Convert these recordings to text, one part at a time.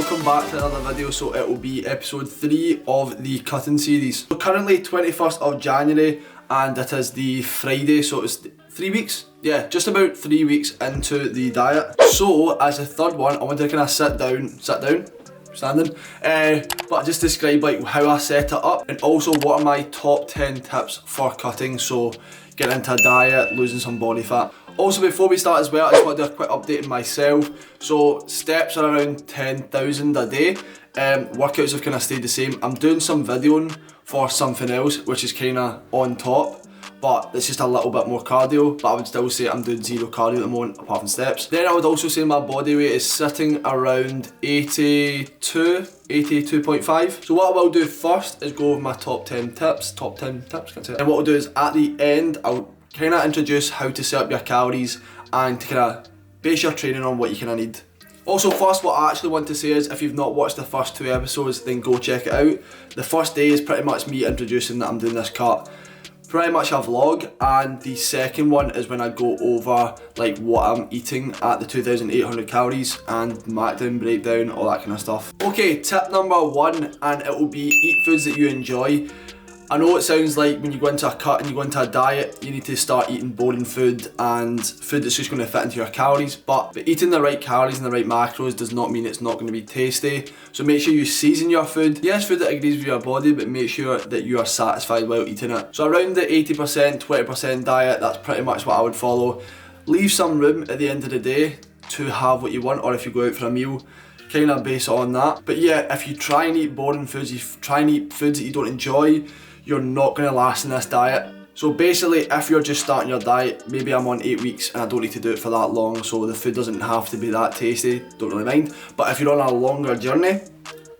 welcome back to another video. So it will be episode 3 of the cutting series. So currently 21st of January and it is the Friday, so it's 3 weeks? Yeah, just about 3 weeks into the diet. So as the third one, I want to kind of standing, but just describe like how I set it up and also what are my top 10 tips for cutting, so getting into a diet, losing some body fat. Also before we start as well, I just want to do a quick update on myself. So steps are around 10,000 a day. Workouts have kind of stayed the same. I'm doing some videoing for something else which is kind of on top, but it's just a little bit more cardio, but I would still say I'm doing zero cardio at the moment apart from steps. Then I would also say my body weight is sitting around 82.5. So what I will do first is go over my top 10 tips, and what I'll do is at the end I'll kind of introduce how to set up your calories and to kind of base your training on what you kind of need. Also first, what I actually want to say is if you've not watched the first 2 episodes, then go check it out. The first day is pretty much me introducing that I'm doing this cut, pretty much a vlog, and the second one is when I go over like what I'm eating at the 2,800 calories and markdown, breakdown, all that kind of stuff. Okay, tip number 1, and it will be eat foods that you enjoy. I know it sounds like when you go into a cut and you go into a diet, you need to start eating boring food and food that's just going to fit into your calories, but eating the right calories and the right macros does not mean it's not going to be tasty. So make sure you season your food. Yes, food that agrees with your body, but make sure that you are satisfied while eating it. So around the 80%, 20% diet, that's pretty much what I would follow. Leave some room at the end of the day to have what you want, or if you go out for a meal, kind of base it on that. But yeah, if you try and eat boring foods, you try and eat foods that you don't enjoy, you're not going to last in this diet. So basically, if you're just starting your diet, maybe I'm on 8 weeks and I don't need to do it for that long, so the food doesn't have to be that tasty, don't really mind. But if you're on a longer journey,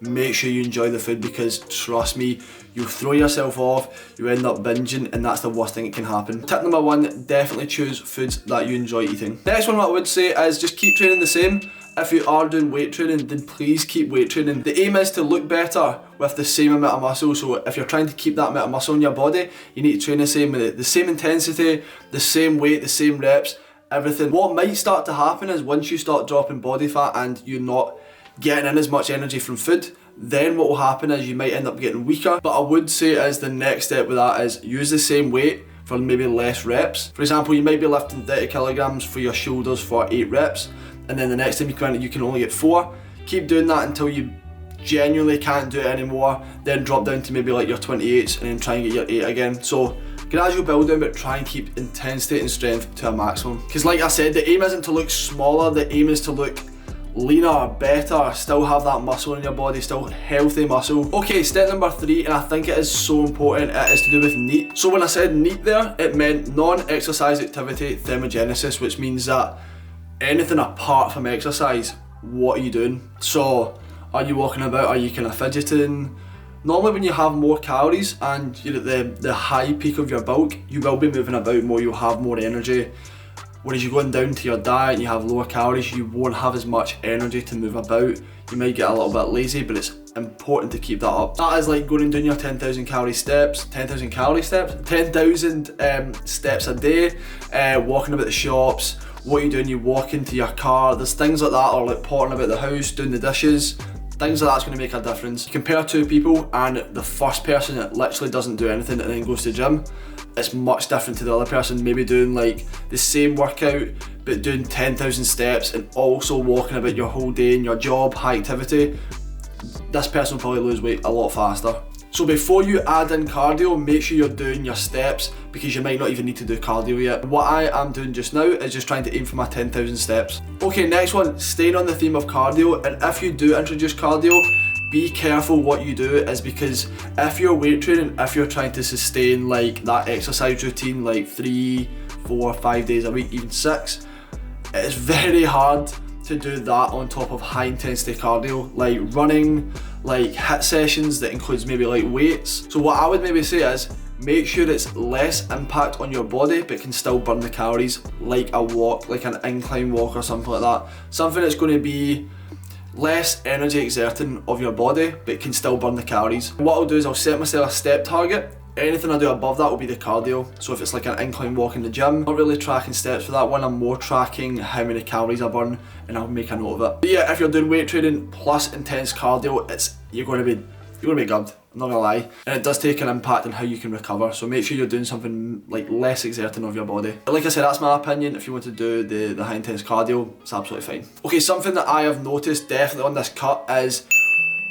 make sure you enjoy the food, because trust me, you throw yourself off, you end up binging, and that's the worst thing that can happen. Tip number 1, definitely choose foods that you enjoy eating. Next one, what I would say is just keep training the same. If you are doing weight training, then please keep weight training. The aim is to look better with the same amount of muscle, so if you're trying to keep that amount of muscle in your body, you need to train the same with it. The same intensity, the same weight, the same reps, everything. What might start to happen is once you start dropping body fat and you're not getting in as much energy from food, then what will happen is you might end up getting weaker. But I would say as the next step with that is use the same weight for maybe less reps. For example, you might be lifting 30 kilograms for your shoulders for 8 reps, and then the next time you can only get 4. Keep doing that until you genuinely can't do it anymore, then drop down to maybe like your 28s and then try and get your 8 again. So gradual building, but try and keep intensity and strength to a maximum. Because like I said, the aim isn't to look smaller, the aim is to look leaner, better, still have that muscle in your body, still healthy muscle. Okay, step number 3, and I think it is so important, it is to do with N.E.A.T. So when I said N.E.A.T there, it meant non-exercise activity thermogenesis, which means that anything apart from exercise, what are you doing? So are you walking about, are you kind of fidgeting? Normally when you have more calories and you're at the high peak of your bulk, you will be moving about more, you'll have more energy. Whereas you're going down to your diet and you have lower calories, you won't have as much energy to move about. You might get a little bit lazy, but it's important to keep that up. That is like going and doing your 10,000 calorie steps, 10,000 steps a day, walking about the shops. What you're doing, you walk into your car, there's things like that, or like potting about the house, doing the dishes. Things like that's going to make a difference. You compare 2 people and the first person that literally doesn't do anything and then goes to the gym, it's much different to the other person maybe doing like the same workout but doing 10,000 steps and also walking about your whole day in your job, high activity. This person will probably lose weight a lot faster. So before you add in cardio, make sure you're doing your steps, because you might not even need to do cardio yet. What I am doing just now is just trying to aim for my 10,000 steps. Okay, next one, staying on the theme of cardio, and if you do introduce cardio, be careful what you do, is because if you're weight training, if you're trying to sustain like that exercise routine like 3, 4, 5 days a week, even 6, it's very hard to do that on top of high intensity cardio, like running, like HIIT sessions that includes maybe like weights. So what I would maybe say is make sure it's less impact on your body but can still burn the calories, like a walk, like an incline walk or something like that. Something that's going to be less energy exerting of your body but can still burn the calories. What I'll do is I'll set myself a step target Anything I do above that will be the cardio. So if it's like an incline walk in the gym, I'm not really tracking steps for that one, I'm more tracking how many calories I burn, and I'll make a note of it. But yeah, if you're doing weight training plus intense cardio, you're gonna be good, I'm not gonna lie. And it does take an impact on how you can recover, so make sure you're doing something like less exerting of your body. But like I said, that's my opinion. If you want to do the high intense cardio, it's absolutely fine. Okay, something that I have noticed definitely on this cut is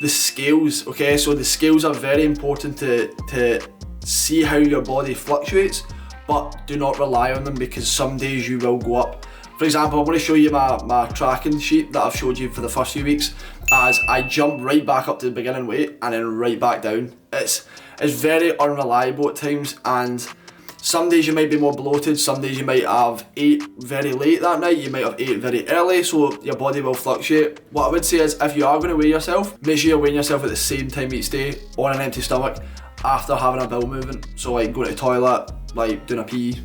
the scales. Okay, so the scales are very important to see how your body fluctuates, but do not rely on them, because some days you will go up. For example, I'm going to show you my tracking sheet that I've showed you for the first few weeks, as I jump right back up to the beginning weight and then right back down. It's very unreliable at times, and some days you might be more bloated, some days you might have ate very late that night, you might have ate very early, so your body will fluctuate. What I would say is, if you are going to weigh yourself, make sure you're weighing yourself at the same time each day on an empty stomach after having a bowel movement. So like going to the toilet, like doing a pee,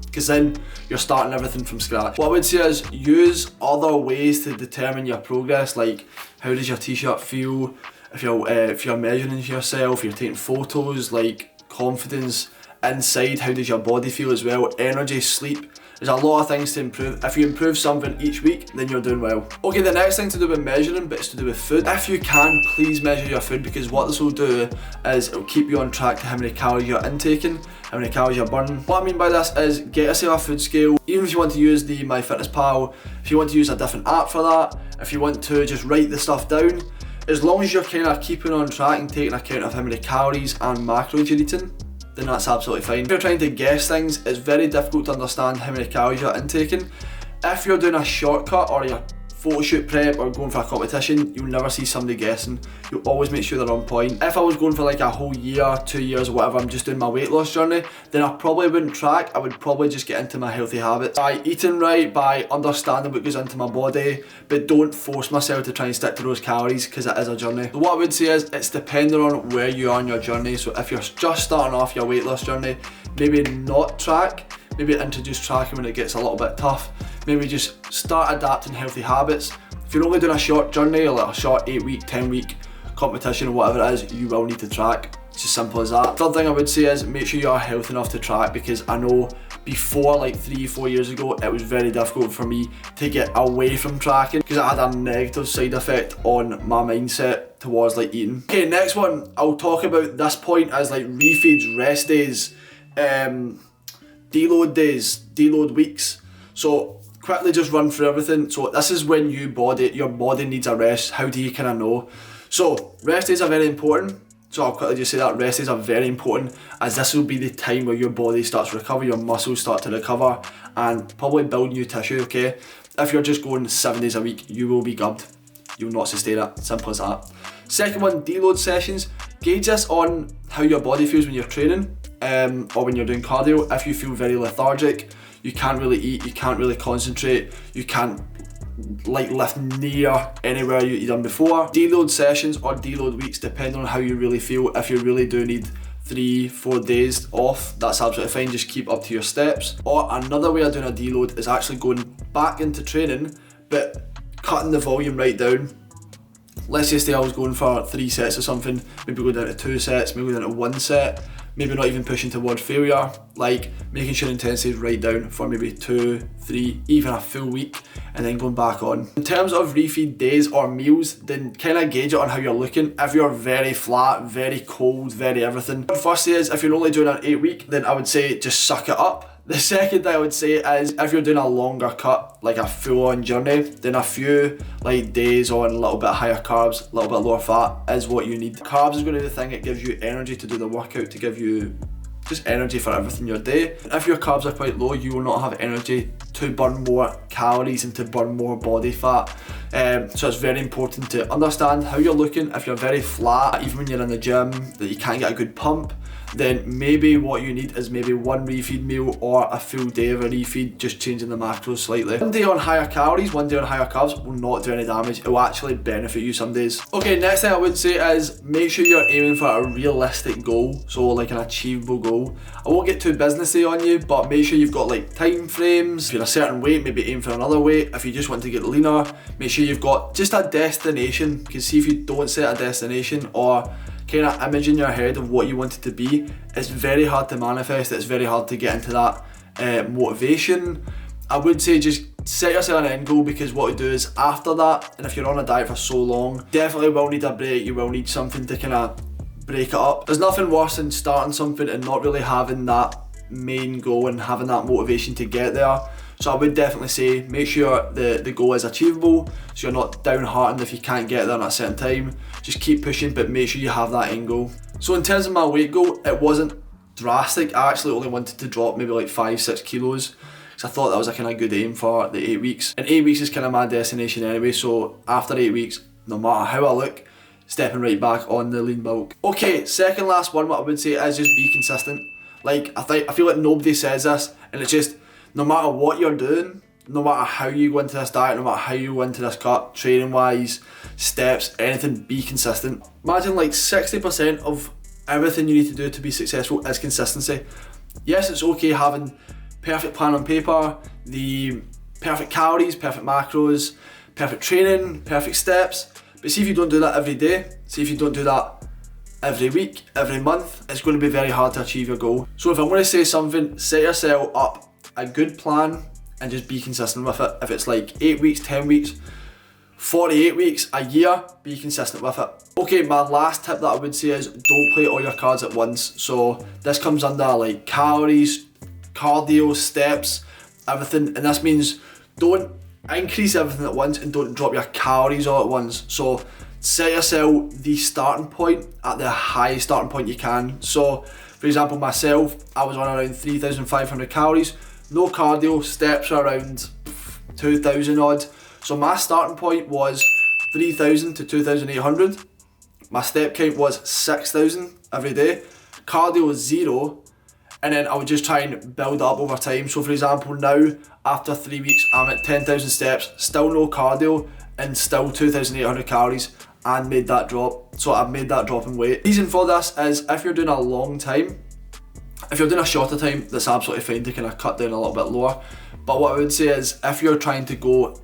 because then you're starting everything from scratch. What I would say is, use other ways to determine your progress, like how does your t-shirt feel, if you're measuring yourself, you're taking photos, like confidence inside, how does your body feel as well, energy, sleep. There's a lot of things to improve. If you improve something each week, then you're doing well. Okay, the next thing to do with measuring, but it's to do with food. If you can, please measure your food, because what this will do is it'll keep you on track to how many calories you're intaking, how many calories you're burning. What I mean by this is, get yourself a food scale. Even if you want to use the MyFitnessPal, if you want to use a different app for that, if you want to just write the stuff down, as long as you're kind of keeping on track and taking account of how many calories and macros you're eating, then that's absolutely fine. If you're trying to guess things, it's very difficult to understand how many calories you're intaking. If you're doing a shortcut or your photo shoot prep or going for a competition, you'll never see somebody guessing. You'll always make sure they're on point. If I was going for like a whole year, 2 years or whatever, I'm just doing my weight loss journey, then I probably wouldn't track. I would probably just get into my healthy habits by eating right, by understanding what goes into my body, but don't force myself to try and stick to those calories, because it is a journey. So what I would say is, it's dependent on where you are on your journey. So if you're just starting off your weight loss journey, maybe not track, maybe introduce tracking when it gets a little bit tough. Maybe just start adapting healthy habits. If you're only doing a short journey, or like a short 8-week, 10-week competition or whatever it is, you will need to track. It's as simple as that. Third thing I would say is, make sure you are healthy enough to track, because I know before, like 3-4 years ago, it was very difficult for me to get away from tracking, because it had a negative side effect on my mindset towards like eating. Okay, next one I'll talk about this point as like refeeds, rest days, deload days, deload weeks. So quickly just run through everything. So this is when your body needs a rest. How do you kind of know? So rest days are very important. So I'll quickly just say that rest days are very important, as this will be the time where your body starts to recover, your muscles start to recover, and probably build new tissue, okay? If you're just going 7 days a week, you will be gubbed. You'll not sustain it, simple as that. Second one, deload sessions. Gauge this on how your body feels when you're training, or when you're doing cardio. If you feel very lethargic, you can't really eat, you can't really concentrate, you can't like lift near anywhere you've done before. Deload sessions or deload weeks depend on how you really feel. If you really do need 3-4 days off, that's absolutely fine, just keep up to your steps. Or another way of doing a deload is actually going back into training, but cutting the volume right down. Let's just say I was going for 3 sets or something, maybe go down to 2 sets, maybe go down to 1 set, maybe not even pushing towards failure, like making sure intensity is right down for maybe 2, 3, even a full week, and then going back on. In terms of refeed days or meals, then kind of gauge it on how you're looking. If you're very flat, very cold, very everything. Firstly is, if you're only doing an 8-week, then I would say just suck it up. The second thing I would say is, if you're doing a longer cut, like a full-on journey, then a few like days on a little bit higher carbs, a little bit lower fat is what you need. Carbs is going to be the thing that gives you energy to do the workout, to give you just energy for everything in your day. If your carbs are quite low, you will not have energy to burn more calories and to burn more body fat. So it's very important to understand how you're looking. If you're very flat, even when you're in the gym, that you can't get a good pump, then maybe what you need is maybe 1 refeed meal or a full day of a refeed, just changing the macros slightly. 1 day on higher calories, 1 day on higher carbs will not do any damage. It will actually benefit you some days. Okay, next thing I would say is, make sure you're aiming for a realistic goal, so like an achievable goal. I won't get too businessy on you, but make sure you've got like time frames. If you're a certain weight, maybe aim for another weight. If you just want to get leaner, make sure you've got just a destination, because see if you don't set a destination or kind of image in your head of what you want it to be, it's very hard to manifest. It's very hard to get into that motivation. I would say just set yourself an end goal, because what you do is after that, and if you're on a diet for so long, definitely will need a break. You will need something to kind of break it up. There's nothing worse than starting something and not really having that main goal and having that motivation to get there. So I would definitely say make sure the goal is achievable, so you're not downhearted if you can't get there at a certain time. Just keep pushing, but make sure you have that end goal. So in terms of my weight goal, it wasn't drastic. I actually only wanted to drop maybe like 5-6 kilos. I thought that was a kind of good aim for the 8 weeks. And 8 weeks is kind of my destination anyway, so after 8 weeks, no matter how I look, stepping right back on the lean bulk. Okay, second last one, what I would say is just be consistent. Like, I feel like nobody says this, and it's just, no matter what you're doing, no matter how you go into this diet, no matter how you go into this cut, training wise, steps, anything, be consistent. Imagine like 60% of everything you need to do to be successful is consistency. Yes, it's okay having perfect plan on paper, the perfect calories, perfect macros, perfect training, perfect steps, but see if you don't do that every day, see if you don't do that every week, every month, it's going to be very hard to achieve your goal. So if I'm going to say something, set yourself up a good plan and just be consistent with it. If it's like 8 weeks, 10 weeks, 48 weeks, a year, be consistent with it. Okay, my last tip that I would say is don't play all your cards at once. So this comes under like calories, cardio, steps, everything, and this means don't increase everything at once and don't drop your calories all at once. So set yourself the starting point at the highest starting point you can. So for example, myself, I was on around 3,500 calories, no cardio, steps are around 2,000 odd. So my starting point was 3,000 to 2,800. My step count was 6,000 every day. Cardio was 0. And then I would just try and build up over time. So for example, now after 3 weeks, I'm at 10,000 steps, still no cardio, and still 2,800 calories, and made that drop. So I've made that drop in weight. Reason for this is if you're doing a long time, if you're doing a shorter time, that's absolutely fine to kind of cut down a little bit lower. But what I would say is if you're trying to get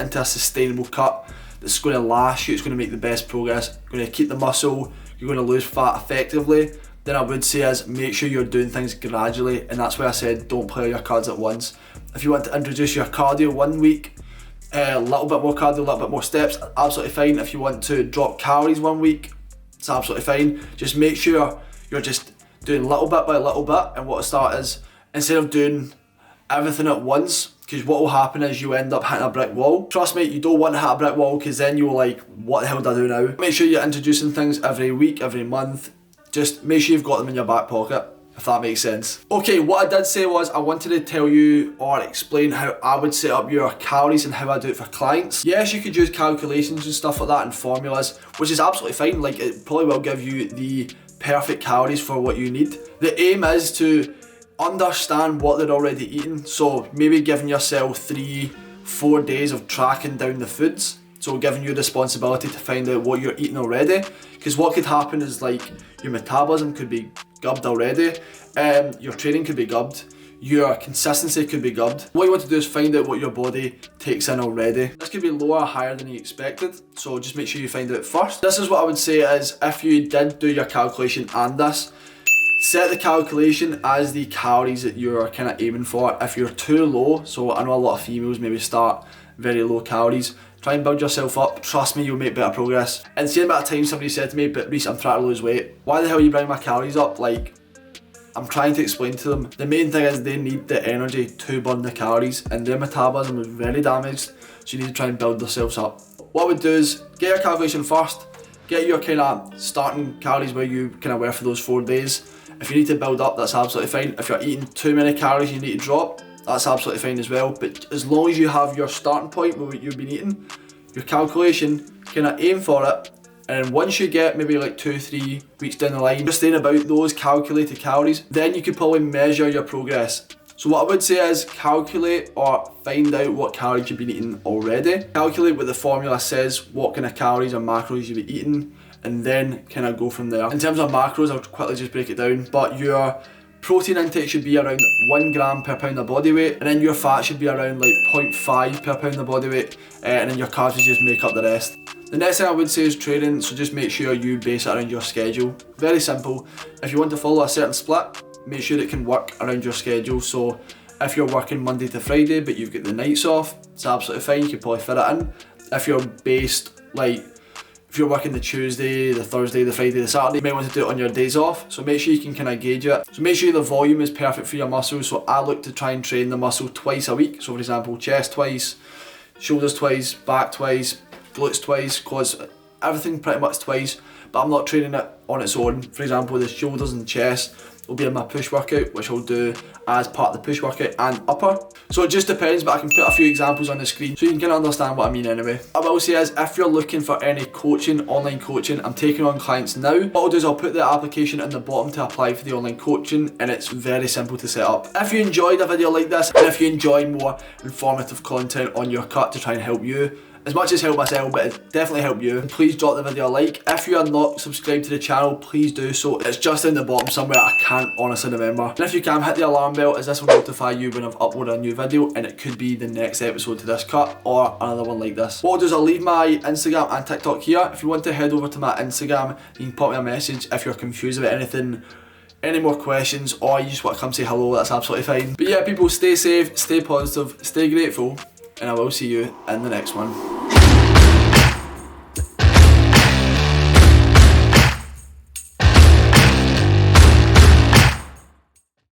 into a sustainable cut that's going to last you, it's going to make the best progress, going to keep the muscle, you're going to lose fat effectively, then I would say is make sure you're doing things gradually, and that's why I said don't play your cards at once. If you want to introduce your cardio 1 week, a little bit more cardio, a little bit more steps, absolutely fine. If you want to drop calories 1 week, it's absolutely fine. Just make sure you're just doing little bit by little bit, and what I start is, instead of doing everything at once, because what will happen is you end up hitting a brick wall. Trust me, you don't want to hit a brick wall, because then you're like, what the hell do I do now? Make sure you're introducing things every week, every month. Just make sure you've got them in your back pocket, if that makes sense. Okay, what I did say was I wanted to tell you or explain how I would set up your calories and how I do it for clients. Yes, you could use calculations and stuff like that and formulas, which is absolutely fine. Like, it probably will give you the perfect calories for what you need. The aim is to understand what they're already eating. So maybe giving yourself 3-4 days of tracking down the foods. So giving you the responsibility to find out what you're eating already. Because what could happen is like your metabolism could be gubbed already, your training could be gubbed, your consistency could be gubbed. What you want to do is find out what your body takes in already. This could be lower or higher than you expected, so just make sure you find out first. This is what I would say is, if you did do your calculation and this, set the calculation as the calories that you're kind of aiming for. If you're too low, so I know a lot of females maybe start very low calories, try and build yourself up. Trust me, you'll make better progress. And the same amount of time somebody said to me, but Reece, I'm trying to lose weight. Why the hell are you bringing my calories up? Like, I'm trying to explain to them. The main thing is they need the energy to burn the calories, and their metabolism is very damaged, so you need to try and build themselves up. What I would do is get your calculation first, get your kind of starting calories where you kind of were for those 4 days. If you need to build up, that's absolutely fine. If you're eating too many calories you need to drop, that's absolutely fine as well. But as long as you have your starting point with what you've been eating, your calculation, kind of aim for it, and once you get maybe like 2-3 weeks down the line, just staying about those calculated calories, then you could probably measure your progress. So what I would say is calculate or find out what calories you've been eating already. Calculate what the formula says, what kind of calories or macros you've been eating, and then kind of go from there. In terms of macros, I'll quickly just break it down, but your protein intake should be around 1 gram per pound of body weight, and then your fat should be around like 0.5 per pound of body weight, and then your carbs just make up the rest. The next thing I would say is training, so just make sure you base it around your schedule. Very simple. If you want to follow a certain split, make sure it can work around your schedule. So if you're working Monday to Friday but you've got the nights off, it's absolutely fine, you can probably fit it in. If you're based, like, if you're working the Tuesday, the Thursday, the Friday, the Saturday, you may want to do it on your days off. So make sure you can kind of gauge it. So make sure the volume is perfect for your muscles. So I look to try and train the muscle twice a week. So for example, chest twice, shoulders twice, back twice, glutes twice, quads, everything pretty much twice. But I'm not training it on its own. For example, the shoulders and chest will be in my push workout, which I'll do as part of the push workout and upper. So it just depends, but I can put a few examples on the screen so you can kind of understand what I mean anyway. What I will say is, if you're looking for any coaching, online coaching, I'm taking on clients now. What I'll do is I'll put the application in the bottom to apply for the online coaching, and it's very simple to set up. If you enjoyed a video like this, and if you enjoy more informative content on your cut to try and help you, as much as help myself, but it definitely help you, please drop the video a like. If you are not subscribed to the channel, please do so. It's just in the bottom somewhere, I can't honestly remember. And if you can, hit the alarm bell, as this will notify you when I've uploaded a new video, and it could be the next episode to this cut or another one like this. What I'll do is I'll leave my Instagram and TikTok here. If you want to head over to my Instagram, you can pop me a message if you're confused about anything, any more questions, or you just want to come say hello, that's absolutely fine. But yeah, people, stay safe, stay positive, stay grateful, and I will see you in the next one.